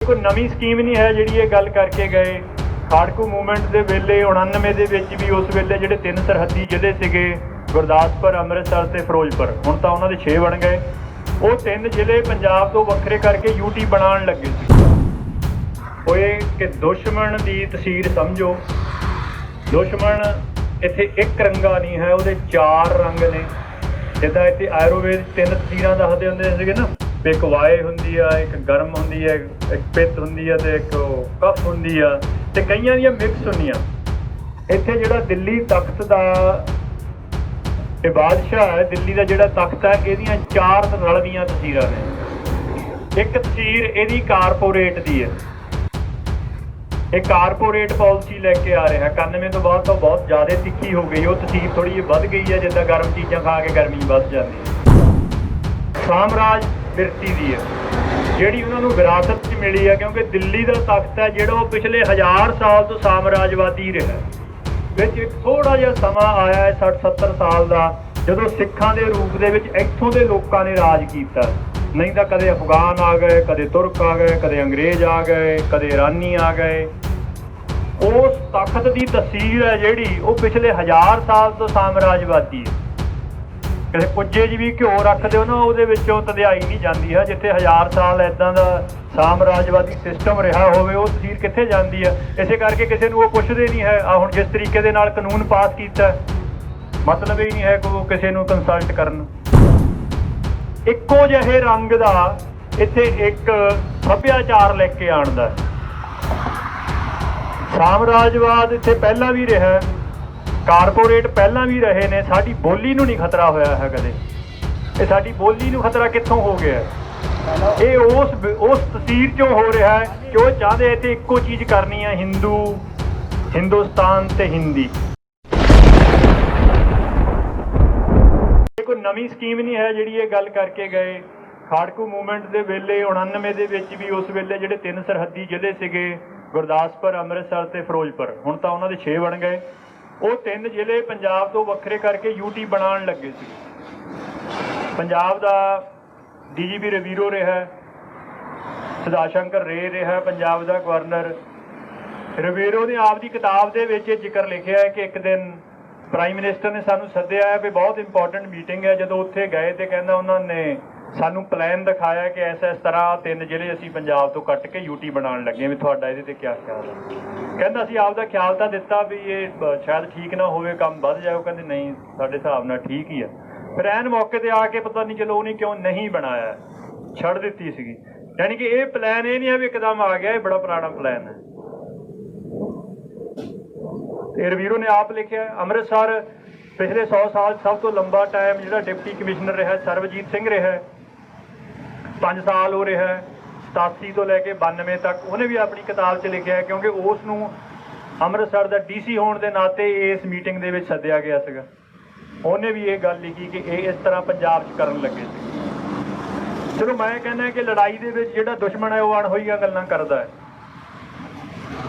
कोई नवी स्कीम नहीं है जी गल करके गए। खाड़कू मूवमेंट के वेले 99 ਦੇ ਵਿੱਚ भी उस वेले ਜਿਹੜੇ 3 सरहदी ਜ਼ਿਲ੍ਹੇ ਸੀਗੇ ਗੁਰਦਾਸਪੁਰ, ਅੰਮ੍ਰਿਤਸਰ ਤੇ ਫਿਰੋਜ਼ਪੁਰ, ਹੁਣ ਤਾਂ ਉਹਨਾਂ ਦੇ 6 ਬਣ ਗਏ। ਉਹ 3 ਜ਼ਿਲ੍ਹੇ ਪੰਜਾਬ ਤੋਂ ਵੱਖਰੇ ਕਰਕੇ यूटी ਬਣਾਉਣ ਲੱਗੇ ਸੀ। ਹੋਏ ਕਿ ਦੁਸ਼ਮਣ ਦੀ ਤਸਵੀਰ ਸਮਝੋ। ਦੁਸ਼ਮਣ ਇੱਥੇ ਇੱਕ ਰੰਗਾ ਨਹੀਂ ਹੈ, ਉਹਦੇ 4 ਰੰਗ ਨੇ। ਜਿੱਦਾਂ ਇੱਥੇ ਆਯੁਰਵੇਦ 3 ਤਸਵੀਰਾਂ ਦੱਸਦੇ ਹੁੰਦੇ ਸੀਗੇ ਨਾ, ਇੱਕ ਵਾਏ ਹੁੰਦੀ ਆ, ਇੱਕ ਗਰਮ ਹੁੰਦੀ ਹੈ, ਇੱਕ ਪਿੱਤ ਹੁੰਦੀ ਆ ਤੇ ਇੱਕ ਕਫ ਹੁੰਦੀ ਆ, ਤੇ ਕਈਆਂ ਦੀਆਂ ਮਿਕਸ ਹੁੰਦੀਆਂ। ਇੱਥੇ ਜਿਹੜਾ ਦਿੱਲੀ ਤਖਤ ਦਾ ਇਹ ਬਾਦਸ਼ਾਹ ਹੈ, ਦਿੱਲੀ ਦਾ ਜਿਹੜਾ ਤਖਤ ਹੈ, ਇਹਦੀਆਂ 4 ਰਲਵੀਆਂ ਤਸਵੀਰਾਂ ਨੇ। ਇੱਕ ਤਸਵੀਰ ਇਹਦੀ ਕਾਰਪੋਰੇਟ ਦੀ ਹੈ। ਇਹ ਕਾਰਪੋਰੇਟ ਪਾਲਿਸੀ ਲੈ ਕੇ ਆ ਰਿਹਾ। 91 ਤੋਂ ਬਾਅਦ ਤਾਂ ਬਹੁਤ ਜ਼ਿਆਦਾ ਤਿੱਖੀ ਹੋ ਗਈ, ਉਹ ਤਸਵੀਰ ਥੋੜੀ ਜਿਹੀ ਵੱਧ ਗਈ ਹੈ, ਜਿੱਦਾਂ ਗਰਮ ਚੀਜ਼ਾਂ ਖਾ ਕੇ ਗਰਮੀ ਵੱਧ ਜਾਂਦੀ ਹੈ। ਸਾਮਰਾਜ ਬਿਰਤੀ ਦੀ ਹੈ ਜਿਹੜੀ ਉਹਨਾਂ ਨੂੰ ਵਿਰਾਸਤ 'ਚ ਮਿਲੀ ਹੈ, ਕਿਉਂਕਿ ਦਿੱਲੀ ਦਾ ਤਖਤ ਹੈ ਜਿਹੜਾ ਉਹ ਪਿਛਲੇ 1000 ਸਾਲ ਤੋਂ ਸਾਮਰਾਜਵਾਦੀ ਰਿਹਾ। ਵਿੱਚ ਇੱਕ ਥੋੜਾ ਜਿਹਾ ਸਮਾਂ ਆਇਆ ਹੈ 60-70 ਸਾਲ ਦਾ, ਜਦੋਂ ਸਿੱਖਾਂ ਦੇ ਰੂਪ ਦੇ ਵਿੱਚ ਇੱਥੋਂ ਦੇ ਲੋਕਾਂ ਨੇ ਰਾਜ ਕੀਤਾ। ਨਹੀਂ ਤਾਂ ਕਦੇ ਅਫਗਾਨ ਆ ਗਏ, ਕਦੇ ਤੁਰਕ ਆ ਗਏ, ਕਦੇ ਅੰਗਰੇਜ਼ ਆ ਗਏ, ਕਦੇ ਇਰਾਨੀ ਆ ਗਏ। ਉਸ ਤਖਤ ਦੀ ਤਸਵੀਰ ਹੈ ਜਿਹੜੀ ਉਹ ਪਿਛਲੇ 1000 ਸਾਲ ਤੋਂ ਸਾਮਰਾਜਵਾਦੀ ਹੈ। ਕਿਸੇ ਕੁੱਜੇ 'ਚ ਵੀ ਘਿਓ ਰੱਖ ਦਿਓ ਨਾ, ਉਹਦੇ ਵਿੱਚੋਂ ਤੰਦਿਆਈ ਨਹੀਂ ਜਾਂਦੀ ਹੈ। ਜਿੱਥੇ 1000 ਸਾਲ ਇੱਦਾਂ ਦਾ ਸਾਮਰਾਜਵਾਦੀ ਸਿਸਟਮ ਰਿਹਾ ਹੋਵੇ, ਉਹ ਤਸਵੀਰ ਕਿੱਥੇ ਜਾਂਦੀ ਹੈ। ਇਸੇ ਕਰਕੇ ਕਿਸੇ ਨੂੰ ਉਹ ਪੁੱਛਦੇ ਨਹੀਂ ਹੈ। ਆ ਹੁਣ ਜਿਸ ਤਰੀਕੇ ਦੇ ਨਾਲ ਕਾਨੂੰਨ ਪਾਸ ਕੀਤਾ, ਮਤਲਬ ਹੀ ਨਹੀਂ ਹੈ ਕਿ ਉਹ ਕਿਸੇ ਨੂੰ ਕੰਸਲਟ ਕਰਨ। ਇੱਕੋ ਜਿਹੇ ਰੰਗ ਦਾ ਇੱਥੇ ਇੱਕ ਸੱਭਿਆਚਾਰ ਲੈ ਕੇ ਆਉਣ ਦਾ। ਸਾਮਰਾਜਵਾਦ ਇੱਥੇ ਪਹਿਲਾਂ ਵੀ ਰਿਹਾ, ਕਾਰਪੋਰੇਟ ਪਹਿਲਾਂ ਵੀ ਰਹੇ ਨੇ। ਸਾਡੀ ਬੋਲੀ ਨੂੰ ਨਹੀਂ ਖਤਰਾ ਹੋਇਆ ਹੈ ਕਦੇ। ਇਹ ਸਾਡੀ ਬੋਲੀ ਨੂੰ ਖਤਰਾ ਕਿੱਥੋਂ ਹੋ ਗਿਆ? ਇਹ ਉਸ ਤਸਵੀਰ 'ਚੋਂ ਹੋ ਰਿਹਾ ਹੈ ਕਿ ਉਹ ਚਾਹੁੰਦੇ ਇੱਥੇ ਇੱਕੋ ਚੀਜ਼ ਕਰਨੀ ਹੈ, ਹਿੰਦੁਸਤਾਨ ਤੇ ਹਿੰਦੀ। ਕੋਈ ਨਵੀਂ ਸਕੀਮ ਨਹੀਂ ਹੈ ਜਿਹੜੀ ਇਹ ਗੱਲ ਕਰਕੇ ਗਏ। ਖਾੜਕੂ ਮੂਵਮੈਂਟ ਦੇ ਵੇਲੇ 99 ਦੇ ਵਿੱਚ ਵੀ ਉਸ ਵੇਲੇ ਜਿਹੜੇ 3 ਸਰਹੱਦੀ ਜ਼ਿਲ੍ਹੇ ਸੀਗੇ ਗੁਰਦਾਸਪੁਰ, ਅੰਮ੍ਰਿਤਸਰ ਤੇ ਫਿਰੋਜ਼ਪੁਰ, ਹੁਣ ਤਾਂ ਉਹਨਾਂ ਦੇ 6 ਬਣ ਗਏ। ਉਹ 3 ਜ਼ਿਲ੍ਹੇ ਪੰਜਾਬ ਤੋਂ ਵੱਖਰੇ ਕਰਕੇ यूटी ਬਣਾਉਣ ਲੱਗੇ ਸੀ। ਪੰਜਾਬ ਦਾ DGP ਰਵੀਰੋ ਰਿਹਾ, ਸਦਾ ਸ਼ੰਕਰ ਰੇ ਰਿਹਾ ਪੰਜਾਬ ਦਾ ਗਵਰਨਰ। ਰਵੀਰੋ ਨੇ ਆਪ ਦੀ ਕਿਤਾਬ ਦੇ ਵਿੱਚ ਇਹ ਜ਼ਿਕਰ ਲਿਖਿਆ ਹੈ ਕਿ ਇੱਕ ਦਿਨ ਪ੍ਰਾਈਮ ਮਿਨਿਸਟਰ ਨੇ ਸਾਨੂੰ ਸੱਦਿਆ ਹੈ ਵੀ ਬਹੁਤ ਇੰਪੋਰਟੈਂਟ ਮੀਟਿੰਗ ਹੈ। ਜਦੋਂ ਉੱਥੇ ਗਏ ਤੇ ਕਹਿੰਦਾ ਉਹਨਾਂ ਨੇ ਸਾਨੂੰ ਪਲਾਨ ਦਿਖਾਇਆ ਕਿ ਇਸ ਤਰ੍ਹਾਂ 3 ਜ਼ਿਲ੍ਹੇ ਅਸੀਂ ਪੰਜਾਬ ਤੋਂ ਕੱਟ ਕੇ यूटी ਬਣਾਉਣ ਲੱਗੇ, ਵੀ ਤੁਹਾਡਾ ਇਹਦੇ ਤੇ ਕੀ ਖਿਆਲ ਹੈ? ਕਹਿੰਦਾ ਅਸੀਂ ਆਪਦਾ ਖਿਆਲ ਤਾਂ ਦਿੱਤਾ ਵੀ ਇਹ ਸ਼ਾਇਦ ਠੀਕ ਨਾ ਹੋਵੇ, ਕੰਮ ਵੱਧ ਜਾਏ। ਉਹ ਕਹਿੰਦੇ ਨਹੀਂ, ਸਾਡੇ ਹਿਸਾਬ ਨਾਲ ਠੀਕ ਹੀ ਆ। ਫਿਰ ਐਨ ਮੌਕੇ ਤੇ ਆ ਕੇ ਪਤਾ ਨਹੀਂ ਚਲੋ ਉਹਨੇ ਕਿਉਂ ਨਹੀਂ ਬਣਾਇਆ, ਛੱਡ ਦਿੱਤੀ ਸੀਗੀ। ਯਾਨੀ ਕਿ ਇਹ ਪਲਾਨ ਇਹ ਨਹੀਂ ਹੈ ਵੀ ਇੱਕਦਮ ਆ ਗਿਆ, ਇਹ ਬੜਾ ਪੁਰਾਣਾ ਪਲਾਨ ਹੈ। ਤੇ ਰਵੀਰੋ ਨੇ ਆਪ ਲਿਖਿਆ, ਅੰਮ੍ਰਿਤਸਰ ਪਿਛਲੇ 100 ਸਾਲ ਸਭ ਤੋਂ ਲੰਬਾ ਟਾਈਮ ਜਿਹੜਾ ਡਿਪਟੀ ਕਮਿਸ਼ਨਰ ਰਿਹਾ ਸਰਬਜੀਤ ਸਿੰਘ ਰਿਹਾ, 5 ਸਾਲ ਹੋ ਰਿਹਾ, 87 ਤੋਂ ਲੈ ਕੇ 92 ਤੱਕ। ਉਹਨੇ ਵੀ ਆਪਣੀ ਕਿਤਾਬ 'ਚ ਲਿਖਿਆ, ਕਿਉਂਕਿ ਉਸ ਨੂੰ ਅੰਮ੍ਰਿਤਸਰ ਦਾ DC ਹੋਣ ਦੇ ਨਾਤੇ ਇਸ ਮੀਟਿੰਗ ਦੇ ਵਿੱਚ ਸੱਦਿਆ ਗਿਆ ਸੀਗਾ। ਉਹਨੇ ਵੀ ਇਹ ਗੱਲ ਲਿਖੀ ਕਿ ਇਹ ਇਸ ਤਰ੍ਹਾਂ ਪੰਜਾਬ 'ਚ ਕਰਨ ਲੱਗੇ ਸੀ। ਚਲੋ ਮੈਂ ਕਹਿੰਦਾ ਕਿ ਲੜਾਈ ਦੇ ਵਿੱਚ ਜਿਹੜਾ ਦੁਸ਼ਮਣ ਹੈ ਉਹ ਅਣਹੋਈਆਂ ਗੱਲਾਂ ਕਰਦਾ ਹੈ,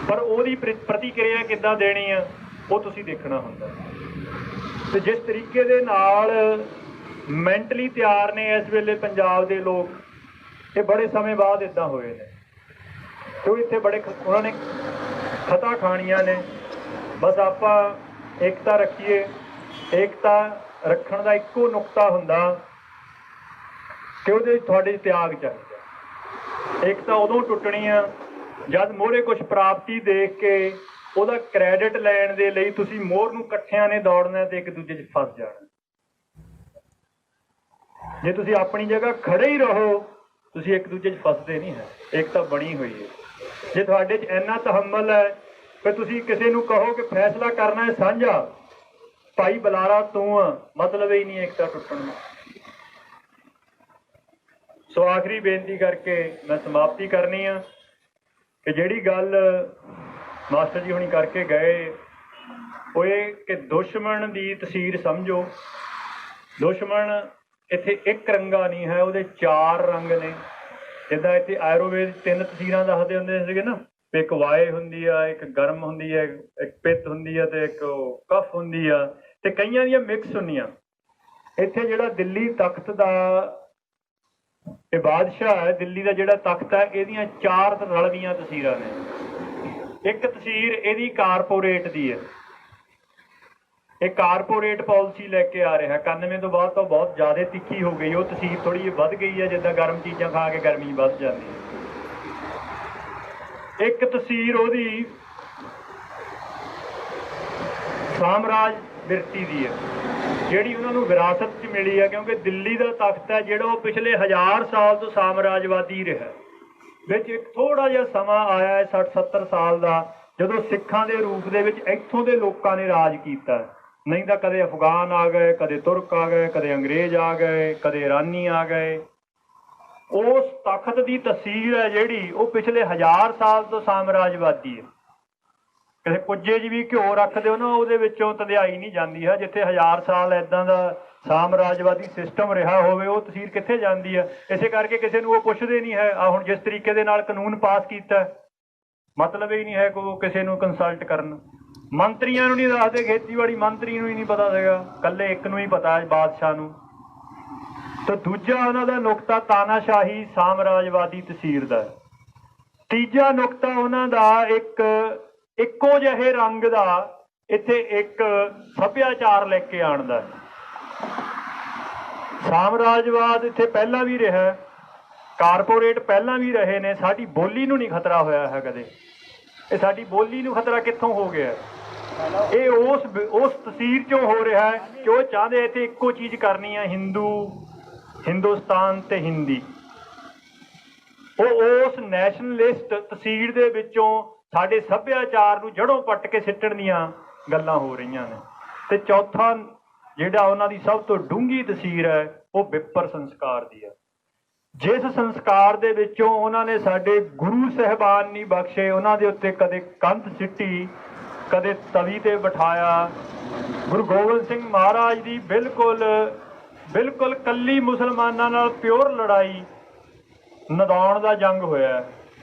ਪਰ ਉਹਦੀ ਪ੍ਰਤੀਕਿਰਿਆ ਕਿੱਦਾਂ ਦੇਣੀ ਆ ਉਹ ਤੁਸੀਂ ਦੇਖਣਾ ਹੁੰਦਾ। ਤੇ ਜਿਸ ਤਰੀਕੇ ਦੇ ਨਾਲ ਮੈਂਟਲੀ ਤਿਆਰ ਨੇ ਇਸ ਵੇਲੇ ਪੰਜਾਬ ਦੇ ਲੋਕ, ਇਹ ਬੜੇ ਸਮੇਂ ਬਾਅਦ ਇੱਦਾਂ ਹੋਏ ਨੇ। ਕਿਉਂ ਇੱਥੇ ਬੜੇ ਉਹਨਾਂ ਨੇ ਖਤਾ ਖਾਣੀਆਂ ਨੇ। ਬਸ ਆਪਾਂ ਏਕਤਾ ਰੱਖੀਏ। ਏਕਤਾ ਰੱਖਣ ਦਾ ਇੱਕੋ ਨੁਕਤਾ ਹੁੰਦਾ ਕਿ ਉਹਦੇ ਤੁਹਾਡੇ ਤਿਆਗ ਚਾਹੀਦਾ। ਏਕਤਾ ਉਦੋਂ ਟੁੱਟਣੀ ਆ ਜਦ ਮੋਹਰੇ ਕੁਝ ਪ੍ਰਾਪਤੀ ਦੇਖ ਕੇ ਉਹਦਾ ਕ੍ਰੈਡਿਟ ਲੈਣ ਦੇ ਲਈ ਤੁਸੀਂ ਮੋਹਰ ਨੂੰ ਇਕੱਠਿਆਂ ਨੇ ਦੌੜਨਾ ਤੇ ਇੱਕ ਦੂਜੇ 'ਚ ਫਸ ਜਾਣਾ। ਜੇ ਤੁਸੀਂ ਆਪਣੀ ਜਗ੍ਹਾ ਖੜੇ ਹੀ ਰਹੋ, ਤੁਸੀਂ ਇੱਕ ਦੂਜੇ 'ਚ ਫਸਦੇ ਨਹੀਂ ਹੈ। ਏਕਤਾ ਬਣੀ ਹੋਈ ਹੈ। ਜੇ ਤੁਹਾਡੇ 'ਚ ਇੰਨਾ ਤਹੰਮਲ ਹੈ ਕਿ ਤੁਸੀਂ ਕਿਸੇ ਨੂੰ ਕਹੋ ਕਿ ਫੈਸਲਾ ਕਰਨਾ ਹੈ ਸਾਂਝਾ, ਭਾਈ ਬੁਲਾਰਾ ਤੂੰ ਆ, ਮਤਲਬ ਹੀ ਨਹੀਂ ਏਕਤਾ ਟੁੱਟਣ ਦਾ। ਸੋ ਆਖਰੀ ਬੇਨਤੀ ਕਰਕੇ ਮੈਂ ਸਮਾਪਤੀ ਕਰਨੀ ਆ ਕਿ ਜਿਹੜੀ ਗੱਲ ਮਾਸਟਰ ਜੀ ਹੁਣੀ ਕਰਕੇ ਗਏ ਉਹ ਇਹ ਕਿ ਦੁਸ਼ਮਣ ਦੀ ਤਸਵੀਰ ਸਮਝੋ। ਦੁਸ਼ਮਣ ਇੱਥੇ ਇੱਕ ਰੰਗਾ ਨਹੀਂ ਹੈ, ਉਹਦੇ 4 ਰੰਗ ਨੇ। ਜਿੱਦਾਂ ਇੱਥੇ ਆਯੁਰਵੇਦ 3 ਤਸਵੀਰਾਂ ਦੱਸਦੇ ਹੁੰਦੇ ਸੀਗੇ ਨਾ, ਇੱਕ ਵਾਏ ਹੁੰਦੀ ਆ, ਇੱਕ ਗਰਮ ਹੁੰਦੀ ਹੈ, ਇੱਕ ਪਿੱਤ ਹੁੰਦੀ ਆ ਤੇ ਇੱਕ ਕਫ ਹੁੰਦੀ ਆ, ਤੇ ਕਈਆਂ ਦੀਆਂ ਮਿਕਸ ਹੁੰਦੀਆਂ। ਇੱਥੇ ਜਿਹੜਾ ਦਿੱਲੀ ਤਖਤ ਦਾ ਇਹ ਬਾਦਸ਼ਾਹ ਹੈ ਦਿੱਲੀ ਦਾ ਜਿਹੜਾ ਤਖਤ ਹੈ, ਇਹਦੀਆਂ 4 ਰਲਵੀਆਂ ਤਸੀਰਾਂ ਨੇ। ਇੱਕ ਤਸੀਰ ਇਹਦੀ ਕਾਰਪੋਰੇਟ ਦੀ ਹੈ, ਇਹ ਕਾਰਪੋਰੇਟ ਪਾਲਿਸੀ ਲੈ ਕੇ ਆ ਰਿਹਾ। 91 ਤੋਂ ਬਾਅਦ ਤਾਂ ਬਹੁਤ ਜ਼ਿਆਦਾ ਤਿੱਖੀ ਹੋ ਗਈ, ਉਹ ਤਸੀਰ ਥੋੜੀ ਜਿਹੀ ਵੱਧ ਗਈ ਹੈ, ਜਿੱਦਾਂ ਗਰਮ ਚੀਜ਼ਾਂ ਖਾ ਕੇ ਗਰਮੀ ਵੱਧ ਜਾਂਦੀ ਹੈ। ਇੱਕ ਤਸੀਰ ਉਹਦੀ ਸਾਮਰਾਜ ਬਿਰਤੀ ਦੀ ਹੈ, ਜਿਹੜੀ ਉਹਨਾਂ ਨੂੰ ਵਿਰਾਸਤ 'ਚ ਮਿਲੀ ਹੈ, ਕਿਉਂਕਿ ਦਿੱਲੀ ਦਾ ਤਖਤ ਹੈ ਜਿਹੜਾ ਉਹ ਪਿਛਲੇ 1000 ਸਾਲ ਤੋਂ ਸਾਮਰਾਜਵਾਦੀ ਰਿਹਾ। ਵਿੱਚ ਇੱਕ ਥੋੜਾ ਜਿਹਾ ਸਮਾਂ ਆਇਆ ਹੈ 60-70 ਸਾਲ ਦਾ, ਜਦੋਂ ਸਿੱਖਾਂ ਦੇ ਰੂਪ ਦੇ ਵਿੱਚ ਇੱਥੋਂ ਦੇ ਲੋਕਾਂ ਨੇ ਰਾਜ ਕੀਤਾ। ਨਹੀਂ ਤਾਂ ਕਦੇ ਅਫਗਾਨ ਆ ਗਏ, ਕਦੇ ਤੁਰਕ ਆ ਗਏ, ਕਦੇ ਅੰਗਰੇਜ਼ ਆ ਗਏ, ਕਦੇ ਈਰਾਨੀ ਆ ਗਏ। ਉਸ ਤਖਤ ਦੀ ਤਸੀਰ ਹੈ ਜਿਹੜੀ ਉਹ ਪਿਛਲੇ 1000 ਸਾਲ ਤੋਂ ਸਾਮਰਾਜਵਾਦੀ ਹੈ। ਕਿਸੇ ਕੁੱਜੇ 'ਚ ਵੀ ਘਿਓ ਰੱਖ ਦਿਓ ਨਾ, ਉਹਦੇ ਵਿੱਚੋਂ ਧੰਦਿਆਈ ਨਹੀਂ ਜਾਂਦੀ ਹੈ। ਜਿੱਥੇ 1000 ਸਾਲ ਏਦਾਂ ਦਾ ਸਾਮਰਾਜਵਾਦੀ ਸਿਸਟਮ ਰਿਹਾ ਹੋਵੇ, ਉਹ ਤਸੀਰ ਕਿੱਥੇ ਜਾਂਦੀ ਹੈ? ਇਸੇ ਕਰਕੇ ਕਿਸੇ ਨੂੰ ਉਹ ਪੁੱਛਦੇ ਨਹੀਂ ਹੈ। ਆ ਹੁਣ ਜਿਸ ਤਰੀਕੇ ਦੇ ਨਾਲ ਕਾਨੂੰਨ ਪਾਸ ਕੀਤਾ, ਮਤਲਬ ਹੀ ਨਹੀਂ ਹੈ ਕੋਈ ਕਿਸੇ ਨੂੰ ਕੰਸਲਟ ਕਰਨ। ਮੰਤਰੀਆਂ ਨੂੰ ਨਹੀਂ ਦੱਸਦੇ, ਖੇਤੀਬਾੜੀ ਮੰਤਰੀ ਨੂੰ ਹੀ ਨਹੀਂ ਪਤਾ ਸੀਗਾ, ਇਕੱਲੇ ਇੱਕ ਨੂੰ ਹੀ ਪਤਾ ਹੈ, ਬਾਦਸ਼ਾਹ ਨੂੰ। ਤੇ ਦੂਜਾ ਉਹਨਾਂ ਦਾ ਨੁਕਤਾ ਤਾਨਾਸ਼ਾਹੀ ਸਾਮਰਾਜਵਾਦੀ ਤਸੀਰ ਦਾ। ਤੀਜਾ ਨੁਕਤਾ ਉਹਨਾਂ ਦਾ ਇੱਕੋ ਜਿਹੇ ਰੰਗ ਦਾ ਇੱਥੇ ਇੱਕ ਸੱਭਿਆਚਾਰ ਲੈ ਕੇ ਆਉਣ ਦਾ। ਸਾਮਰਾਜਵਾਦ ਇੱਥੇ ਪਹਿਲਾਂ ਵੀ ਰਿਹਾ, ਕਾਰਪੋਰੇਟ ਪਹਿਲਾਂ ਵੀ ਰਹੇ ਨੇ। ਸਾਡੀ ਬੋਲੀ ਨੂੰ ਨਹੀਂ ਖਤਰਾ ਹੋਇਆ ਹੈ ਕਦੇ। ਇਹ ਸਾਡੀ ਬੋਲੀ ਨੂੰ ਖਤਰਾ ਕਿੱਥੋਂ ਹੋ ਗਿਆ? ਇਹ ਉਸ ਤਸੀਰ ਚੋਂ ਹੋ ਰਿਹਾ ਹੈ ਕਿ ਉਹ ਚਾਹੁੰਦੇ ਇੱਥੇ ਇੱਕੋ ਚੀਜ਼ ਕਰਨੀ ਹੈ, ਹਿੰਦੁਸਤਾਨ ਤੇ ਹਿੰਦੀ। ਉਹ ਉਸ ਨੈਸ਼ਨਲਿਸਟ ਤਸੀਰ ਦੇ ਵਿੱਚੋਂ ਸਾਡੇ ਸੱਭਿਆਚਾਰ ਨੂੰ ਜੜੋਂ ਪੱਟ ਕੇ ਸਿੱਟਣ ਦੀਆਂ ਗੱਲਾਂ ਹੋ ਰਹੀਆਂ ਨੇ। ਤੇ ਚੌਥਾ ਜਿਹੜਾ ਉਹਨਾਂ ਦੀ ਸਭ ਤੋਂ ਡੂੰਘੀ ਤਸੀਰ ਹੈ, ਉਹ ਵਿਪਰ ਸੰਸਕਾਰ ਦੀ ਹੈ। ਜਿਸ ਸੰਸਕਾਰ ਦੇ ਵਿੱਚੋਂ ਉਹਨਾਂ ਨੇ ਸਾਡੇ ਗੁਰੂ ਸਾਹਿਬਾਨ ਨਹੀਂ ਬਖਸ਼ੇ, ਉਹਨਾਂ ਦੇ ਉੱਤੇ ਕਦੇ ਕੰਧ ਸਿੱਟੀ, ਕਦੇ ਤਵੀ ਤੇ ਬਿਠਾਇਆ। ਗੁਰੂ ਗੋਬਿੰਦ ਸਿੰਘ ਮਹਾਰਾਜ ਦੀ ਬਿਲਕੁਲ ਕੱਲੀ ਮੁਸਲਮਾਨਾਂ ਨਾਲ ਪਿਓਰ ਲੜਾਈ ਨਦਾਉਣ ਦਾ ਜੰਗ ਹੋਇਆ।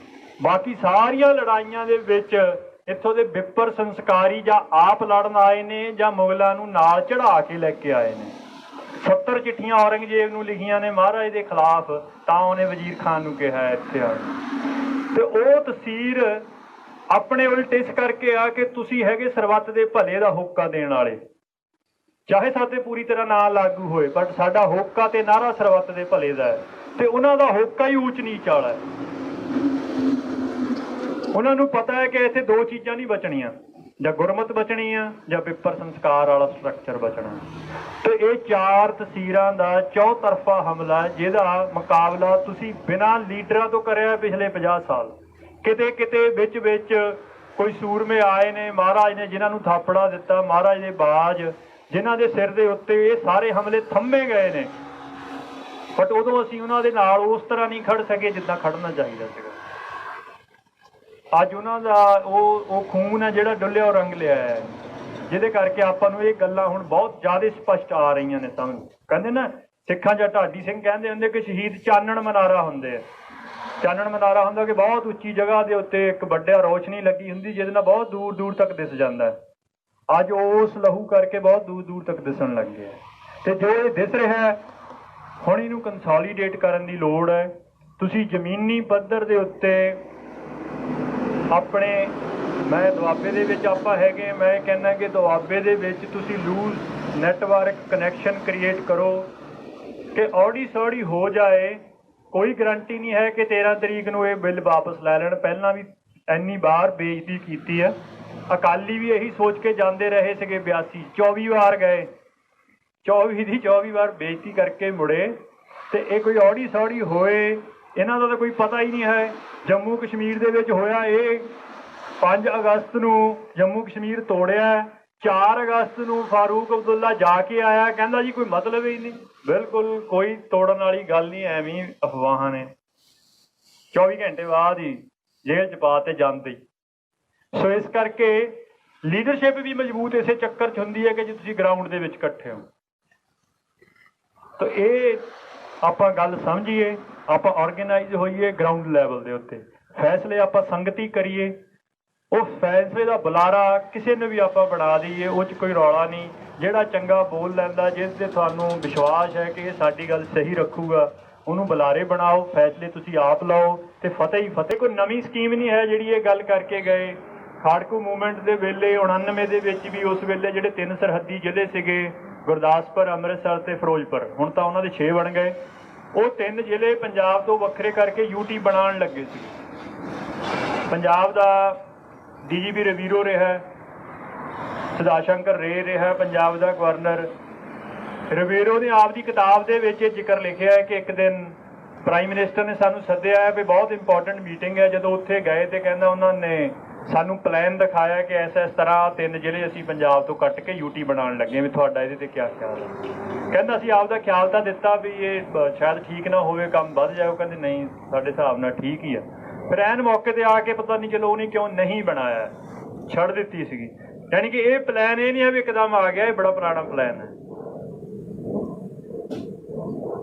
ਬਾਕੀ ਸਾਰੀਆਂ ਲੜਾਈਆਂ ਦੇ ਵਿੱਚ ਇੱਥੋਂ ਦੇ ਵਿਪਰ ਸੰਸਕਾਰੀ ਜਾਂ ਆਪ ਲੜਨ ਆਏ ਨੇ ਜਾਂ ਮੁਗਲਾਂ ਨੂੰ ਨਾਲ ਚੜਾ ਕੇ ਲੈ ਕੇ ਆਏ ਨੇ। 70 ਚਿੱਠੀਆਂ ਔਰੰਗਜ਼ੇਬ ਨੂੰ ਲਿਖੀਆਂ ਨੇ ਮਹਾਰਾਜ ਦੇ ਖਿਲਾਫ, ਤਾਂ ਉਹਨੇ ਵਜ਼ੀਰ ਖਾਨ ਨੂੰ ਕਿਹਾ ਇੱਥੇ ਆ। ਤੇ ਉਹ ਤਸੀਰ ਆਪਣੇ ਉਲਟ ਇਸ ਕਰਕੇ ਆ ਕਿ ਤੁਸੀਂ ਹੈਗੇ ਸਰਬੱਤ ਦੇ ਭਲੇ ਦਾ ਹੋਕਾ ਦੇਣ ਵਾਲੇ। ਚਾਹੇ ਸਾਡੇ ਪੂਰੀ ਤਰ੍ਹਾਂ ਨਾ ਲਾਗੂ ਹੋਏ, ਬਟ ਸਾਡਾ ਹੋਕਾ ਤੇ ਨਾਰਾ ਸਰਬੱਤ ਦੇ ਭਲੇ ਦਾ ਹੈ। ਤੇ ਉਹਨਾਂ ਦਾ ਹੋਕਾ ਹੀ ਊਚ ਨੀਚ ਵਾਲਾ ਹੈ। ਉਹਨਾਂ ਨੂੰ ਪਤਾ ਹੈ ਕਿ ਇੱਥੇ 2 ਚੀਜ਼ਾਂ ਨਹੀਂ ਬਚਣੀਆਂ, ਜਾਂ ਗੁਰਮਤ ਬਚਣੀ ਆ ਜਾਂ ਵਿਪਰ ਸੰਸਕਾਰ ਵਾਲਾ ਸਟਰਕਚਰ ਬਚਣਾ। ਤੇ ਇਹ 4 ਤਸੀਰਾਂ ਦਾ ਚੌਤਰਫਾ ਹਮਲਾ, ਜਿਹਦਾ ਮੁਕਾਬਲਾ ਤੁਸੀਂ ਬਿਨਾਂ ਲੀਡਰਾਂ ਤੋਂ ਕਰਿਆ ਪਿਛਲੇ 50 ਸਾਲ। ਕਿਤੇ ਕਿਤੇ ਵਿੱਚ ਕੋਈ ਸੂਰਮੇ ਆਏ ਨੇ ਮਹਾਰਾਜ ਨੇ, ਜਿਨ੍ਹਾਂ ਨੂੰ ਥਾਪੜਾ ਦਿੱਤਾ, ਮਹਾਰਾਜ ਦੇ ਬਾਜ ਜਿਨ੍ਹਾਂ ਦੇ ਸਿਰ ਦੇ ਉੱਤੇ ਇਹ ਸਾਰੇ ਹਮਲੇ ਥੰਮੇ ਗਏ ਨੇ। ਬਟ ਉਦੋਂ ਅਸੀਂ ਉਹਨਾਂ ਦੇ ਨਾਲ ਉਸ ਤਰ੍ਹਾਂ ਨਹੀਂ ਖੜ ਸਕੇ ਜਿੱਦਾਂ ਖੜਨਾ ਚਾਹੀਦਾ ਸੀਗਾ। ਅੱਜ ਉਹਨਾਂ ਦਾ ਉਹ ਖੂਨ ਹੈ ਜਿਹੜਾ ਡੁੱਲਿਆ ਉਹ ਰੰਗ ਲਿਆ ਹੈ, ਜਿਹਦੇ ਕਰਕੇ ਆਪਾਂ ਨੂੰ ਇਹ ਗੱਲਾਂ ਹੁਣ ਬਹੁਤ ਜ਼ਿਆਦਾ ਸਪਸ਼ਟ ਆ ਰਹੀਆਂ ਨੇ ਸਮਝ। ਕਹਿੰਦੇ ਨਾ ਸਿੱਖਾਂ 'ਚ ਢਾਡੀ ਸਿੰਘ ਕਹਿੰਦੇ ਹੁੰਦੇ ਕਿ ਸ਼ਹੀਦ ਚਾਨਣ ਮਨਾਰਾ ਹੁੰਦੇ ਆ। ਚਾਨਣ ਮਨਾਰਾ ਹੁੰਦਾ ਕਿ ਬਹੁਤ ਉੱਚੀ ਜਗ੍ਹਾ ਦੇ ਉੱਤੇ ਇੱਕ ਵੱਡਾ ਰੋਸ਼ਨੀ ਲੱਗੀ ਹੁੰਦੀ, ਜਿਹਦੇ ਨਾਲ ਬਹੁਤ ਦੂਰ ਦੂਰ ਤੱਕ ਦਿਸ ਜਾਂਦਾ। ਅੱਜ ਉਸ ਲਹੂ ਕਰਕੇ ਬਹੁਤ ਦੂਰ ਦੂਰ ਤੱਕ ਦਿਸਣ ਲੱਗ ਗਿਆ। ਤੇ ਜੋ ਇਹ ਦਿਸ ਰਿਹਾ ਹੁਣ ਇਹਨੂੰ ਕੰਸੋਲੀਡੇਟ ਕਰਨ ਦੀ ਲੋੜ ਹੈ। ਤੁਸੀਂ ਜ਼ਮੀਨੀ ਪੱਧਰ ਦੇ ਉੱਤੇ ਆਪਣੇ, ਮੈਂ ਦੁਆਬੇ ਦੇ ਵਿੱਚ ਆਪਾਂ ਹੈਗੇ, ਮੈਂ ਕਹਿੰਦਾ ਕਿ ਦੁਆਬੇ ਦੇ ਵਿੱਚ ਤੁਸੀਂ ਲੂਜ਼ ਨੈਟਵਰਕ ਕਨੈਕਸ਼ਨ ਕ੍ਰੀਏਟ ਕਰੋ ਕਿ ਔੜੀ ਸੌੜੀ ਹੋ ਜਾਏ। ਕੋਈ ਗਰੰਟੀ ਨਹੀਂ ਹੈ ਕਿ 13 ਤਰੀਕ ਨੂੰ ਇਹ ਬਿੱਲ ਵਾਪਸ ਲੈ ਲੈਣ। ਪਹਿਲਾਂ ਵੀ ਇੰਨੀ ਵਾਰ ਬੇਇੱਜ਼ਤੀ ਕੀਤੀ ਹੈ। ਅਕਾਲੀ ਵੀ ਇਹੀ ਸੋਚ ਕੇ ਜਾਂਦੇ ਰਹੇ ਸੀਗੇ, 82 24 ਵਾਰ ਗਏ, 24 ਦੀ 24 ਵਾਰ ਬੇਇੱਜ਼ਤੀ ਕਰਕੇ ਮੁੜੇ। ਤੇ ਇਹ ਕੋਈ ਔੜੀ ਸੌੜੀ ਹੋਏ, ਇਹਨਾਂ ਦਾ ਤਾਂ ਕੋਈ ਪਤਾ ਹੀ ਨਹੀਂ ਹੈ। ਜੰਮੂ ਕਸ਼ਮੀਰ ਦੇ ਵਿੱਚ ਹੋਇਆ ਇਹ 5 ਅਗਸਤ ਨੂੰ ਜੰਮੂ ਕਸ਼ਮੀਰ ਤੋੜਿਆ। 4 ਅਗਸਤ ਨੂੰ ਫਾਰੂਕ ਅਬਦੁੱਲਾ ਜਾ ਕੇ ਆਇਆ, ਕਹਿੰਦਾ ਜੀ ਕੋਈ ਮਤਲਬ ਹੀ ਨਹੀਂ। ਬਿਲਕੁਲ ਕੋਈ ਤੋੜਨ ਵਾਲੀ ਗੱਲ ਨਹੀਂ, ਐਵੇਂ ਅਫਵਾਹਾਂ ਨੇ। 24 ਘੰਟੇ ਬਾਅਦ ਹੀ ਜੇਲ੍ਹ 'ਚ ਪਾ ਤੇ ਜਾਂਦੇ। ਸੋ ਇਸ ਕਰਕੇ ਲੀਡਰਸ਼ਿਪ ਵੀ ਮਜ਼ਬੂਤ ਇਸੇ ਚੱਕਰ 'ਚ ਹੁੰਦੀ ਹੈ ਕਿ ਜੇ ਤੁਸੀਂ ਗਰਾਊਂਡ ਦੇ ਵਿੱਚ ਇਕੱਠੇ ਹੋ। ਤਾਂ ਇਹ ਆਪਾਂ ਗੱਲ ਸਮਝੀਏ, ਆਪਾਂ ਆਰਗੇਨਾਈਜ਼ ਹੋਈਏ ਗਰਾਊਂਡ ਲੈਵਲ ਦੇ ਉੱਤੇ, ਫੈਸਲੇ ਆਪਾਂ ਸੰਗਤੀ ਕਰੀਏ। ਉਹ ਫੈਸਲੇ ਦਾ ਬੁਲਾਰਾ ਕਿਸੇ ਨੂੰ ਵੀ ਆਪਾਂ ਬਣਾ ਦਈਏ, ਉਹ 'ਚ ਕੋਈ ਰੌਲਾ ਨਹੀਂ। ਜਿਹੜਾ ਚੰਗਾ ਬੋਲ ਲੈਂਦਾ, ਜਿਸ 'ਤੇ ਤੁਹਾਨੂੰ ਵਿਸ਼ਵਾਸ ਹੈ ਕਿ ਇਹ ਸਾਡੀ ਗੱਲ ਸਹੀ ਰੱਖੂਗਾ, ਉਹਨੂੰ ਬੁਲਾਰੇ ਬਣਾਓ, ਫੈਸਲੇ ਤੁਸੀਂ ਆਪ ਲਓ ਤੇ ਫਤਿਹ ਹੀ ਫਤਿਹ। ਕੋਈ ਨਵੀਂ ਸਕੀਮ ਨਹੀਂ ਹੈ ਜਿਹੜੀ ਇਹ ਗੱਲ ਕਰਕੇ ਗਏ। ਖਾੜਕੂ ਮੂਵਮੈਂਟ ਦੇ ਵੇਲੇ 99 ਦੇ ਵਿੱਚ ਵੀ ਉਸ ਵੇਲੇ ਜਿਹੜੇ 3 ਸਰਹੱਦੀ ਜ਼ਿਲ੍ਹੇ ਸੀਗੇ ਗੁਰਦਾਸਪੁਰ, ਅੰਮ੍ਰਿਤਸਰ ਤੇ ਫਿਰੋਜ਼ਪੁਰ, ਹੁਣ ਤਾਂ ਉਹਨਾਂ ਦੇ 6 ਬਣ ਗਏ। ਉਹ 3 ਜ਼ਿਲ੍ਹੇ ਪੰਜਾਬ ਤੋਂ ਵੱਖਰੇ ਕਰਕੇ ਯੂਟੀ ਬਣਾਉਣ ਲੱਗੇ ਸੀ। ਪੰਜਾਬ ਦਾ DGP ਰਵੀਰੋ ਰਿਹਾ, ਸਦਾ ਸ਼ੰਕਰ ਰੇ ਰਿਹਾ ਪੰਜਾਬ ਦਾ ਗਵਰਨਰ। ਰਵੀਰੋ ਨੇ ਆਪ ਦੀ ਕਿਤਾਬ ਦੇ ਵਿੱਚ ਇਹ ਜ਼ਿਕਰ ਲਿਖਿਆ ਹੈ ਕਿ ਇੱਕ ਦਿਨ ਪ੍ਰਾਈਮ ਮਿਨਿਸਟਰ ਨੇ ਸਾਨੂੰ ਸੱਦਿਆ ਹੈ ਵੀ ਬਹੁਤ ਇੰਪੋਰਟੈਂਟ ਮੀਟਿੰਗ ਹੈ। ਜਦੋਂ ਉੱਥੇ ਗਏ ਤੇ ਕਹਿੰਦਾ ਉਹਨਾਂ ਨੇ ਸਾਨੂੰ ਪਲਾਨ ਦਿਖਾਇਆ ਕਿ ਇਸ ਤਰ੍ਹਾਂ 3 ਜ਼ਿਲ੍ਹੇ ਅਸੀਂ ਪੰਜਾਬ ਤੋਂ ਕੱਟ ਕੇ ਯੂਟੀ ਬਣਾਉਣ ਲੱਗੇ, ਵੀ ਤੁਹਾਡਾ ਇਹਦੇ ਤੇ ਕੀ ਖਿਆਲ ਹੈ? ਕਹਿੰਦਾ ਅਸੀਂ ਆਪ ਦਾ ਖਿਆਲ ਤਾਂ ਦਿੱਤਾ ਵੀ ਇਹ ਸ਼ਾਇਦ ਠੀਕ ਨਾ ਹੋਵੇ, ਕੰਮ ਵੱਧ ਜਾਏ। ਉਹ ਕਹਿੰਦੇ ਨਹੀਂ, ਸਾਡੇ ਹਿਸਾਬ ਨਾਲ ਠੀਕ ਹੀ ਆ। ਫਿਰ ਐਨ ਮੌਕੇ ਤੇ ਆ ਕੇ ਪਤਾ ਨਹੀਂ ਚਲੋ ਉਹਨੇ ਕਿਉਂ ਨਹੀਂ ਬਣਾਇਆ, ਛੱਡ ਦਿੱਤੀ ਸੀਗੀ। ਯਾਨੀ ਕਿ ਇਹ ਪਲਾਨ ਇਹ ਨਹੀਂ ਹੈ ਵੀ ਇੱਕਦਮ ਆ ਗਿਆ, ਇਹ ਬੜਾ ਪੁਰਾਣਾ ਪਲਾਨ ਹੈ।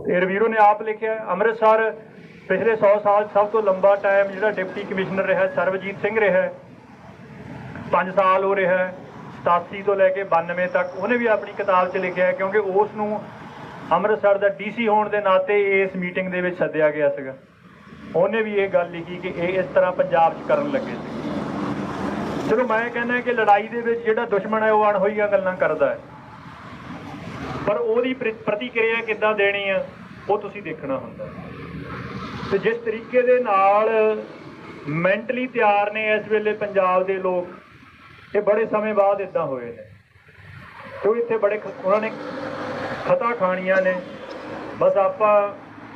ਤੇ ਰਵੀਰੋ ਨੇ ਆਪ ਲਿਖਿਆ। ਅੰਮ੍ਰਿਤਸਰ ਪਿਛਲੇ 100 ਸਾਲ ਸਭ ਤੋਂ ਲੰਬਾ ਟਾਈਮ ਜਿਹੜਾ ਡਿਪਟੀ ਕਮਿਸ਼ਨਰ ਰਿਹਾ ਸਰਬਜੀਤ ਸਿੰਘ ਰਿਹਾ, 5 ਸਾਲ ਹੋ ਰਿਹਾ, 87 ਤੋਂ ਲੈ ਕੇ 92 ਤੱਕ। ਉਹਨੇ ਵੀ ਆਪਣੀ ਕਿਤਾਬ 'ਚ ਲਿਖਿਆ ਕਿਉਂਕਿ ਉਸ ਨੂੰ ਅੰਮ੍ਰਿਤਸਰ ਦਾ DC ਹੋਣ ਦੇ ਨਾਤੇ ਇਸ ਮੀਟਿੰਗ ਦੇ ਵਿੱਚ ਸੱਦਿਆ ਗਿਆ ਸੀਗਾ। ਉਹਨੇ ਵੀ ਇਹ ਗੱਲ ਲਿਖੀ ਕਿ ਇਹ ਇਸ ਤਰ੍ਹਾਂ ਪੰਜਾਬ 'ਚ ਕਰਨ ਲੱਗੇ ਸੀ। ਚਲੋ ਮੈਂ ਕਹਿੰਦਾ ਕਿ ਲੜਾਈ ਦੇ ਵਿੱਚ ਜਿਹੜਾ ਦੁਸ਼ਮਣ ਹੈ ਉਹ ਅਣਹੋਈਆਂ ਗੱਲਾਂ ਕਰਦਾ ਹੈ, ਪਰ ਉਹਦੀ ਪ੍ਰਤੀਕਿਰਿਆ ਕਿੱਦਾਂ ਦੇਣੀ ਆ ਉਹ ਤੁਸੀਂ ਦੇਖਣਾ ਹੁੰਦਾ। ਤੇ ਜਿਸ ਤਰੀਕੇ ਦੇ ਨਾਲ ਮੈਂਟਲੀ ਤਿਆਰ ਨੇ ਇਸ ਵੇਲੇ ਪੰਜਾਬ ਦੇ ਲੋਕ, ਇਹ ਬੜੇ ਸਮੇਂ ਬਾਅਦ ਇੱਦਾਂ ਹੋਏ ਨੇ। ਕਿਉਂ ਇੱਥੇ ਬੜੇ ਉਹਨਾਂ ਨੇ ਖਤਾ ਖਾਣੀਆਂ ਨੇ। ਬਸ ਆਪਾਂ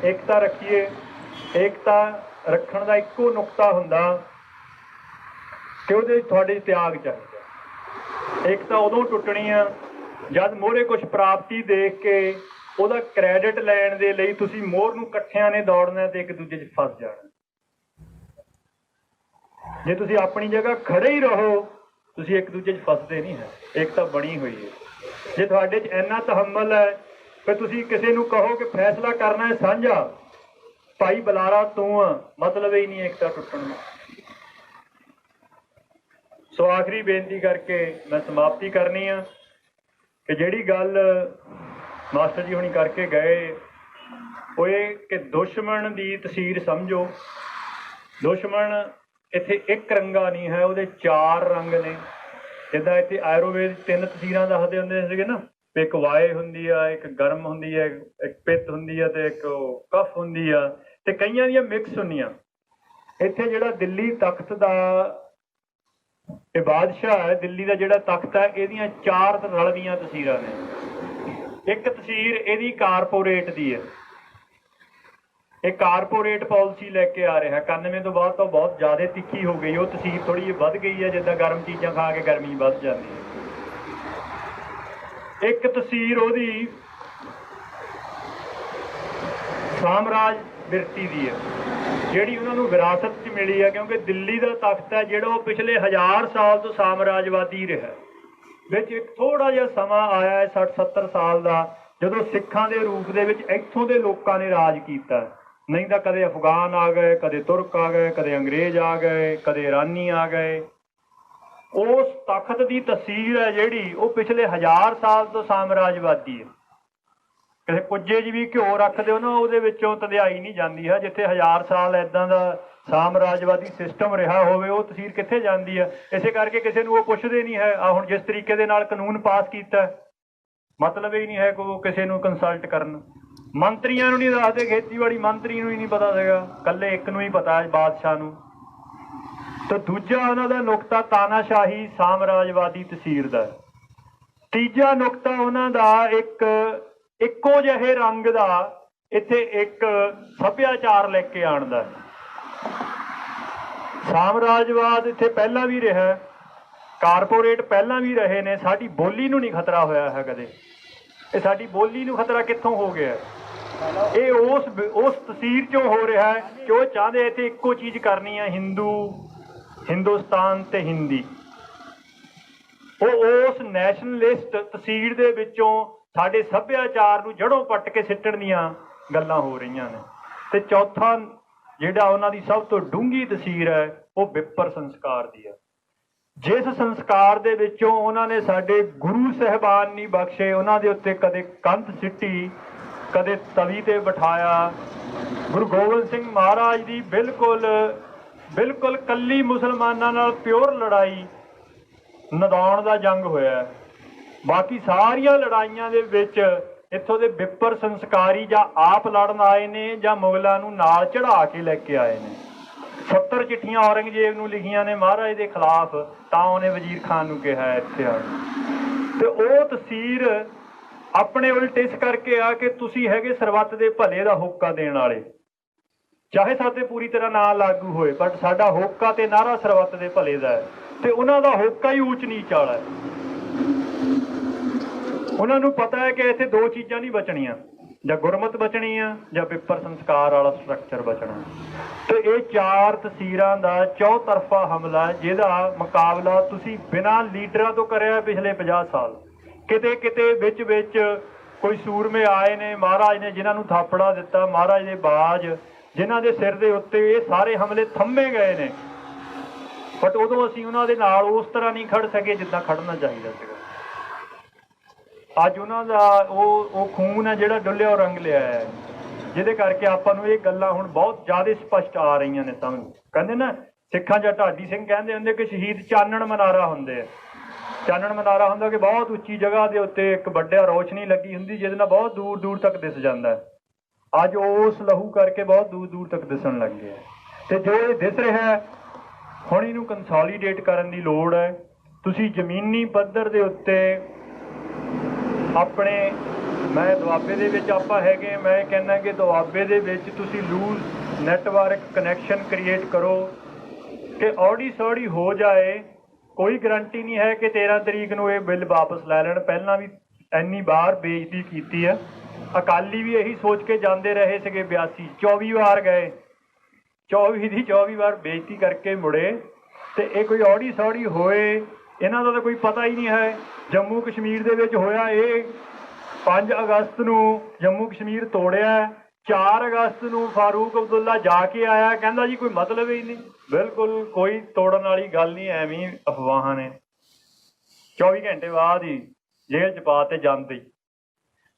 ਏਕਤਾ ਰੱਖੀਏ। ਏਕਤਾ ਰੱਖਣ ਦਾ ਇੱਕੋ ਨੁਕਤਾ ਹੁੰਦਾ ਕਿ ਉਹਦੇ ਤੁਹਾਡੇ ਤਿਆਗ ਚਾਹੀਦਾ। ਏਕਤਾ ਉਦੋਂ ਟੁੱਟਣੀ ਆ ਜਦ ਮੋਹਰੇ ਕੁਝ ਪ੍ਰਾਪਤੀ ਦੇਖ ਕੇ ਉਹਦਾ ਕ੍ਰੈਡਿਟ ਲੈਣ ਦੇ ਲਈ ਤੁਸੀਂ ਮੋਹਰ ਨੂੰ ਇਕੱਠਿਆਂ ਨੇ ਦੌੜਨਾ ਤੇ ਇੱਕ ਦੂਜੇ 'ਚ ਫਸ ਜਾਣਾ। ਜੇ ਤੁਸੀਂ ਆਪਣੀ ਜਗ੍ਹਾ ਖੜੇ ਹੀ ਰਹੋ, ਤੁਸੀਂ ਇੱਕ ਦੂਜੇ 'ਚ ਫਸਦੇ ਨਹੀਂ ਹੈ। ਏਕਤਾ ਬਣੀ ਹੋਈ ਹੈ। ਜੇ ਤੁਹਾਡੇ 'ਚ ਇੰਨਾ ਤਹੰਮਲ ਹੈ ਕਿ ਤੁਸੀਂ ਕਿਸੇ ਨੂੰ ਕਹੋ ਕਿ ਫੈਸਲਾ ਕਰਨਾ ਹੈ ਸਾਂਝਾ, ਭਾਈ ਬੁਲਾਰਾ ਤੂੰ ਆ, ਮਤਲਬ ਹੀ ਨਹੀਂ ਏਕਤਾ ਟੁੱਟਣ ਦਾ। ਸੋ ਆਖਰੀ ਬੇਨਤੀ ਕਰਕੇ ਮੈਂ ਸਮਾਪਤੀ ਕਰਨੀ ਆ ਕਿ ਜਿਹੜੀ ਗੱਲ ਮਾਸਟਰ ਜੀ ਹੁਣੀ ਕਰਕੇ ਗਏ ਉਹ ਇਹ ਕਿ ਦੁਸ਼ਮਣ ਦੀ ਤਸਵੀਰ ਸਮਝੋ। ਦੁਸ਼ਮਣ ਇੱਥੇ ਇੱਕ ਰੰਗਾ ਨਹੀਂ ਹੈ, ਉਹਦੇ 4 ਰੰਗ ਨੇ। ਜਿੱਦਾਂ ਇੱਥੇ ਆਯੁਰਵੇਦ 3 ਤਸਵੀਰਾਂ ਦੱਸਦੇ ਹੁੰਦੇ ਸੀਗੇ ਨਾ, ਇੱਕ ਵਾਏ ਹੁੰਦੀ ਆ, ਇੱਕ ਗਰਮ ਹੁੰਦੀ ਹੈ, ਇੱਕ ਪਿੱਤ ਹੁੰਦੀ ਆ ਤੇ ਇੱਕ ਕਫ ਹੁੰਦੀ ਆ, ਤੇ ਕਈਆਂ ਦੀਆਂ ਮਿਕਸ ਹੁੰਦੀਆਂ। ਇੱਥੇ ਜਿਹੜਾ ਦਿੱਲੀ ਤਖਤ ਦਾ ਇਹ ਬਾਦਸ਼ਾਹ ਹੈ, ਦਿੱਲੀ ਦਾ ਜਿਹੜਾ ਤਖਤ ਹੈ, ਇਹਦੀਆਂ 4 ਰਲਵੀਆਂ ਤਸਵੀਰਾਂ ਨੇ। ਇੱਕ ਤਸਵੀਰ ਇਹਦੀ ਕਾਰਪੋਰੇਟ ਦੀ ਹੈ। ਇਹ ਕਾਰਪੋਰੇਟ ਪਾਲਿਸੀ ਲੈ ਕੇ ਆ ਰਿਹਾ। 91 ਤੋਂ ਬਾਅਦ ਤਾਂ ਬਹੁਤ ਜ਼ਿਆਦਾ ਤਿੱਖੀ ਹੋ ਗਈ। ਉਹ ਤਸਵੀਰ ਥੋੜੀ ਜਿਹੀ ਵੱਧ ਗਈ ਹੈ, ਜਿੱਦਾਂ ਗਰਮ ਚੀਜ਼ਾਂ ਖਾ ਕੇ ਗਰਮੀ ਵੱਧ ਜਾਂਦੀ ਹੈ। ਇੱਕ ਤਸਵੀਰ ਉਹਦੀ ਸਾਮਰਾਜ ਬਿਰਤੀ ਦੀ ਹੈ, ਜਿਹੜੀ ਉਹਨਾਂ ਨੂੰ ਵਿਰਾਸਤ 'ਚ ਮਿਲੀ ਹੈ। ਕਿਉਂਕਿ ਦਿੱਲੀ ਦਾ ਤਖਤ ਹੈ ਜਿਹੜਾ ਉਹ ਪਿਛਲੇ 1000 ਸਾਲ ਤੋਂ ਸਾਮਰਾਜਵਾਦੀ ਰਿਹਾ। ਵਿੱਚ ਇੱਕ ਥੋੜਾ ਜਿਹਾ ਸਮਾਂ ਆਇਆ ਹੈ 60-70 ਸਾਲ ਦਾ, ਜਦੋਂ ਸਿੱਖਾਂ ਦੇ ਰੂਪ ਦੇ ਵਿੱਚ ਇੱਥੋਂ ਦੇ ਲੋਕਾਂ ਨੇ ਰਾਜ ਕੀਤਾ। ਨਹੀਂ ਤਾਂ ਕਦੇ ਅਫਗਾਨ ਆ ਗਏ, ਕਦੇ ਤੁਰਕ ਆ ਗਏ, ਕਦੇ ਅੰਗਰੇਜ਼ ਆ ਗਏ, ਕਦੇ ਇਰਾਨੀ ਆ ਗਏ। ਉਸ ਤਖਤ ਦੀ ਤਸਵੀਰ ਹੈ ਜਿਹੜੀ ਉਹ ਪਿਛਲੇ 1000 ਸਾਲ ਤੋਂ ਸਾਮਰਾਜਵਾਦੀ ਹੈ। ਕਿਸੇ ਕੁੱਜੇ 'ਚ ਵੀ ਘਿਓ ਰੱਖ ਦਿਓ ਨਾ, ਉਹਦੇ ਵਿੱਚੋਂ ਧੰਦਿਆਈ ਨਹੀਂ ਜਾਂਦੀ ਹੈ। ਜਿੱਥੇ 1000 ਸਾਲ ਇੱਦਾਂ ਦਾ ਸਾਮਰਾਜਵਾਦੀ ਸਿਸਟਮ ਰਿਹਾ ਹੋਵੇ, ਉਹ ਤਸਵੀਰ ਕਿੱਥੇ ਜਾਂਦੀ ਹੈ? ਇਸੇ ਕਰਕੇ ਕਿਸੇ ਨੂੰ ਉਹ ਪੁੱਛਦੇ ਨਹੀਂ ਹੈ। ਆ ਹੁਣ ਜਿਸ ਤਰੀਕੇ ਦੇ ਨਾਲ ਕਾਨੂੰਨ ਪਾਸ ਕੀਤਾ, ਮਤਲਬ ਹੀ ਨਹੀਂ ਹੈ ਕਿ ਉਹ ਕਿਸੇ ਨੂੰ ਕੰਸਲਟ ਕਰਨ। ਮੰਤਰੀਆਂ ਨੂੰ ਨਹੀਂ ਦੱਸਦੇ, ਖੇਤੀਬਾੜੀ ਮੰਤਰੀ ਨੂੰ ਹੀ ਨਹੀਂ ਪਤਾ ਸੀਗਾ, ਇਕੱਲੇ ਇੱਕ ਨੂੰ ਹੀ ਪਤਾ, ਬਾਦਸ਼ਾਹ ਨੂੰ। ਤੇ ਦੂਜਾ ਉਹਨਾਂ ਦਾ ਨੁਕਤਾ ਤਾਨਾਸ਼ਾਹੀ ਸਾਮਰਾਜਵਾਦੀ ਤਸਵੀਰ ਦਾ। ਤੀਜਾ ਨੁਕਤਾ ਉਹਨਾਂ ਦਾ ਇੱਕੋ ਜਿਹੇ ਰੰਗ ਦਾ ਇੱਥੇ ਇੱਕ ਸੱਭਿਆਚਾਰ ਲੈ ਕੇ ਆਉਣ ਦਾ। ਸਾਮਰਾਜਵਾਦ ਇੱਥੇ ਪਹਿਲਾਂ ਵੀ ਰਿਹਾ, ਕਾਰਪੋਰੇਟ ਪਹਿਲਾਂ ਵੀ ਰਹੇ ਨੇ। ਸਾਡੀ ਬੋਲੀ ਨੂੰ ਨਹੀਂ ਖਤਰਾ ਹੋਇਆ ਹੈ ਕਦੇ। ਇਹ ਸਾਡੀ ਬੋਲੀ ਨੂੰ ਖਤਰਾ ਕਿੱਥੋਂ ਹੋ ਗਿਆ? ਇਹ ਉਸ ਤਸਵੀਰ 'ਚੋਂ ਹੋ ਰਿਹਾ ਹੈ ਕਿ ਉਹ ਚਾਹੁੰਦੇ ਇੱਥੇ ਇੱਕੋ ਚੀਜ਼ ਕਰਨੀ ਹੈ, ਹਿੰਦੁਸਤਾਨ ਤੇ ਹਿੰਦੀ। ਉਹ ਉਸ ਨੈਸ਼ਨਲਿਸਟ ਤਸਵੀਰ ਦੇ ਵਿੱਚੋਂ ਸਾਡੇ ਸੱਭਿਆਚਾਰ ਨੂੰ ਜੜੋਂ ਪੱਟ ਕੇ ਸਿੱਟਣ ਦੀਆਂ ਗੱਲਾਂ ਹੋ ਰਹੀਆਂ ਨੇ। ਤੇ ਚੌਥਾ ਜਿਹੜਾ ਉਹਨਾਂ ਦੀ ਸਭ ਤੋਂ ਡੂੰਘੀ ਤਸਵੀਰ ਹੈ, ਉਹ ਵਿਪਰ ਸੰਸਕਾਰ ਦੀ ਹੈ। ਜਿਸ ਸੰਸਕਾਰ ਦੇ ਵਿੱਚੋਂ ਉਹਨਾਂ ਨੇ ਸਾਡੇ ਗੁਰੂ ਸਾਹਿਬਾਨ ਨਹੀਂ ਬਖਸ਼ੇ, ਉਹਨਾਂ ਦੇ ਉੱਤੇ ਕਦੇ ਕੰਧ ਸਿੱਟੀ, ਕਦੇ ਤਵੀ ਤੇ ਬਿਠਾਇਆ। ਗੁਰੂ ਗੋਬਿੰਦ ਸਿੰਘ ਮਹਾਰਾਜ ਦੀ ਬਿਲਕੁਲ ਕੱਲੀ ਮੁਸਲਮਾਨਾਂ ਨਾਲ ਪਿਓਰ ਲੜਾਈ ਨਦਾਉਣ ਦਾ ਜੰਗ ਹੋਇਆ। ਬਾਕੀ ਸਾਰੀਆਂ ਲੜਾਈਆਂ ਦੇ ਵਿੱਚ ਇੱਥੋਂ ਦੇ ਵਿਪਰ ਸੰਸਕਾਰੀ ਜਾਂ ਆਪ ਲੜਨ ਆਏ ਨੇ ਜਾਂ ਮੁਗਲਾਂ ਨੂੰ ਨਾਲ ਚੜਾ ਕੇ ਲੈ ਕੇ ਆਏ ਨੇ। 70 ਚਿੱਠੀਆਂ ਔਰੰਗਜ਼ੇਬ ਨੂੰ ਲਿਖੀਆਂ ਨੇ ਮਹਾਰਾਜ ਦੇ ਖਿਲਾਫ, ਤਾਂ ਉਹਨੇ ਵਜ਼ੀਰ ਖਾਨ ਨੂੰ ਕਿਹਾ ਇੱਥੇ ਆ। ਤੇ ਉਹ ਤਸੀਰ ਆਪਣੇ ਉਲਟ ਇਸ ਕਰਕੇ ਆ ਕਿ ਤੁਸੀਂ ਹੈਗੇ ਸਰਬੱਤ ਦੇ ਭਲੇ ਦਾ ਹੋਕਾ ਦੇਣ ਵਾਲੇ, ਚਾਹੇ ਸਾਡੇ ਪੂਰੀ ਤਰ੍ਹਾਂ ਨਾ ਲਾਗੂ ਹੋਏ, ਬਟ ਸਾਡਾ ਹੋਕਾ ਤੇ ਨਾਰਾ ਸਰਬੱਤ ਦੇ ਭਲੇ ਦਾ ਹੈ। ਤੇ ਉਹਨਾਂ ਦਾ ਹੋਕਾ ਹੀ ਊਚ ਨੀਚ ਵਾਲਾ ਹੈ। ਉਹਨਾਂ ਨੂੰ ਪਤਾ ਹੈ ਕਿ ਇੱਥੇ ਦੋ ਚੀਜ਼ਾਂ ਨਹੀਂ ਬਚਣੀਆਂ, ਜਾਂ ਗੁਰਮਤ ਬਚਣੀ ਆ ਜਾਂ ਵਿਪਰ ਸੰਸਕਾਰ ਵਾਲਾ ਸਟਰਕਚਰ ਬਚਣਾ। ਤੇ ਇਹ ਚਾਰ ਤਸੀਰਾਂ ਦਾ ਚੌਤਰਫਾ ਹਮਲਾ, ਜਿਹਦਾ ਮੁਕਾਬਲਾ ਤੁਸੀਂ ਬਿਨਾਂ ਲੀਡਰਾਂ ਤੋਂ ਕਰਿਆ ਪਿਛਲੇ 50 ਸਾਲ। ਕਿਤੇ ਕਿਤੇ ਵਿੱਚ ਕੋਈ ਸੂਰਮੇ ਆਏ ਨੇ ਮਹਾਰਾਜ ਨੇ, ਜਿਨ੍ਹਾਂ ਨੂੰ ਥਾਪੜਾ ਦਿੱਤਾ ਮਹਾਰਾਜ ਦੇ ਬਾਜ, ਜਿਨ੍ਹਾਂ ਦੇ ਸਿਰ ਦੇ ਉੱਤੇ ਇਹ ਸਾਰੇ ਹਮਲੇ ਥੰਮੇ ਗਏ ਨੇ। ਬਟ ਉਦੋਂ ਅਸੀਂ ਉਹਨਾਂ ਦੇ ਨਾਲ ਉਸ ਤਰ੍ਹਾਂ ਨਹੀਂ ਖੜ ਸਕੇ ਜਿੱਦਾਂ ਖੜਨਾ ਚਾਹੀਦਾ ਸੀਗਾ। ਅੱਜ ਉਹਨਾਂ ਦਾ ਉਹ ਖੂਨ ਹੈ ਜਿਹੜਾ ਡੁੱਲਿਆ ਉਹ ਰੰਗ ਲਿਆ ਹੈ, ਜਿਹਦੇ ਕਰਕੇ ਆਪਾਂ ਨੂੰ ਇਹ ਗੱਲਾਂ ਹੁਣ ਬਹੁਤ ਜ਼ਿਆਦਾ ਸਪਸ਼ਟ ਆ ਰਹੀਆਂ ਨੇ ਸਮਝ। ਕਹਿੰਦੇ ਨਾ ਸਿੱਖਾਂ 'ਚ ਢਾਡੀ ਸਿੰਘ ਕਹਿੰਦੇ ਹੁੰਦੇ ਕਿ ਸ਼ਹੀਦ ਚਾਨਣ ਮਨਾਰਾ ਹੁੰਦੇ ਆ। ਚਾਨਣ ਮਨਾਰਾ ਹੁੰਦਾ ਕਿ ਬਹੁਤ ਉੱਚੀ ਜਗ੍ਹਾ ਦੇ ਉੱਤੇ ਇੱਕ ਵੱਡਾ ਰੋਸ਼ਨੀ ਲੱਗੀ ਹੁੰਦੀ, ਜਿਹਦੇ ਨਾਲ ਬਹੁਤ ਦੂਰ ਦੂਰ ਤੱਕ ਦਿਸ ਜਾਂਦਾ। ਅੱਜ ਉਸ ਲਹੂ ਕਰਕੇ ਬਹੁਤ ਦੂਰ ਦੂਰ ਤੱਕ ਦਿਸਣ ਲੱਗ ਗਿਆ। ਤੇ ਜੋ ਇਹ ਦਿਸ ਰਿਹਾ ਹੁਣ ਇਹਨੂੰ ਕੰਸੋਲੀਡੇਟ ਕਰਨ ਦੀ ਲੋੜ ਹੈ। ਤੁਸੀਂ ਜ਼ਮੀਨੀ ਪੱਧਰ ਦੇ ਉੱਤੇ ਆਪਣੇ, ਮੈਂ ਦੁਆਬੇ ਦੇ ਵਿੱਚ ਆਪਾਂ ਹੈਗੇ, ਮੈਂ ਕਹਿੰਦਾ ਕਿ ਦੁਆਬੇ ਦੇ ਵਿੱਚ ਤੁਸੀਂ ਲੂਜ਼ ਨੈਟਵਰਕ ਕਨੈਕਸ਼ਨ ਕ੍ਰੀਏਟ ਕਰੋ ਕਿ ਔੜੀ ਸੌੜੀ ਹੋ ਜਾਏ। ਕੋਈ ਗਰੰਟੀ ਨਹੀਂ ਹੈ ਕਿ 13 ਤਰੀਕ ਨੂੰ ਇਹ ਬਿੱਲ ਵਾਪਸ ਲੈ ਲੈਣ। ਪਹਿਲਾਂ ਵੀ ਇੰਨੀ ਵਾਰ ਬੇਇੱਜ਼ਤੀ ਕੀਤੀ ਹੈ। ਅਕਾਲੀ ਵੀ ਇਹੀ ਸੋਚ ਕੇ ਜਾਂਦੇ ਰਹੇ ਸੀਗੇ, 82 24 ਵਾਰ ਗਏ, 24 ਦੀ 24 ਵਾਰ ਬੇਇੱਜ਼ਤੀ ਕਰਕੇ ਮੁੜੇ। ਤੇ ਇਹ ਕੋਈ ਔੜੀ ਸੌੜੀ ਹੋਏ, ਇਹਨਾਂ ਦਾ ਤਾਂ ਕੋਈ ਪਤਾ ਹੀ ਨਹੀਂ ਹੈ। ਜੰਮੂ ਕਸ਼ਮੀਰ ਦੇ ਵਿੱਚ ਹੋਇਆ ਇਹ 5 ਅਗਸਤ ਨੂੰ ਜੰਮੂ ਕਸ਼ਮੀਰ ਤੋੜਿਆ, 4 ਅਗਸਤ ਨੂੰ ਫਾਰੂਕ ਅਬਦੁੱਲਾ ਜਾ ਕੇ ਆਇਆ, ਕਹਿੰਦਾ ਜੀ ਕੋਈ ਮਤਲਬ ਹੀ ਨਹੀਂ। ਬਿਲਕੁਲ ਕੋਈ ਤੋੜਨ ਵਾਲੀ ਗੱਲ ਨਹੀਂ, ਐਵੇਂ ਅਫਵਾਹਾਂ ਨੇ। 24 ਘੰਟੇ ਬਾਅਦ ਹੀ ਜੇਲ੍ਹ 'ਚ ਪਾ ਤੇ ਜਾਂਦੇ।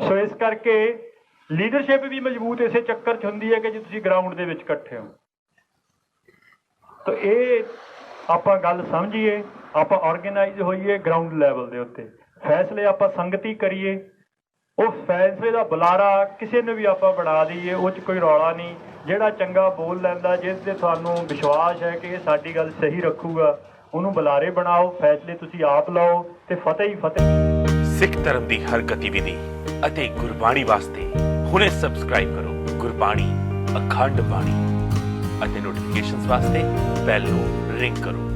ਸੋ ਇਸ ਕਰਕੇ ਲੀਡਰਸ਼ਿਪ ਵੀ ਮਜ਼ਬੂਤ ਇਸੇ ਚੱਕਰ 'ਚ ਹੁੰਦੀ ਹੈ ਕਿ ਜੇ ਤੁਸੀਂ ਗਰਾਊਂਡ ਦੇ ਵਿੱਚ ਇਕੱਠੇ ਹੋ। ਤਾਂ ਇਹ ਆਪਾਂ ਗੱਲ ਸਮਝੀਏ, ਆਪਾਂ ਆਰਗੇਨਾਈਜ਼ ਹੋਈਏ ਗਰਾਊਂਡ ਲੈਵਲ ਦੇ ਉੱਤੇ, ਫੈਸਲੇ ਆਪਾਂ ਸੰਗਤੀ ਕਰੀਏ। ਉਸ ਫੈਸਲੇ ਦਾ ਬੁਲਾਰਾ ਕਿਸੇ ਨੂੰ ਵੀ ਆਪਾਂ ਬਣਾ ਦਈਏ, ਉਹ 'ਚ ਕੋਈ ਰੌਲਾ ਨਹੀਂ। ਜਿਹੜਾ ਚੰਗਾ ਬੋਲ ਲੈਂਦਾ, ਜਿਸ 'ਤੇ ਤੁਹਾਨੂੰ ਵਿਸ਼ਵਾਸ ਹੈ ਕਿ ਇਹ ਸਾਡੀ ਗੱਲ ਸਹੀ ਰੱਖੂਗਾ, ਉਹਨੂੰ ਬੁਲਾਰੇ ਬਣਾਓ। ਫੈਸਲੇ ਤੁਸੀਂ ਆਪ ਲਓ ਤੇ ਫਤਿਹ ਹੀ ਫਤਿਹ। ਸਿੱਖ ਧਰਮ ਦੀ ਹਰ ਗਤੀਵਿਧੀ ਅਤੇ ਗੁਰਬਾਣੀ ਵਾਸਤੇ ਹੁਣੇ ਸਬਸਕ੍ਰਾਈਬ ਕਰੋ ਗੁਰਬਾਣੀ ਅਖੰਡ ਬਾਣੀ ਅਤੇ ਨੋਟੀਫਿਕੇਸ਼ਨਸ ਵਾਸਤੇ ਬੈਲ ਨੂੰ ਰਿੰਗ ਕਰੋ।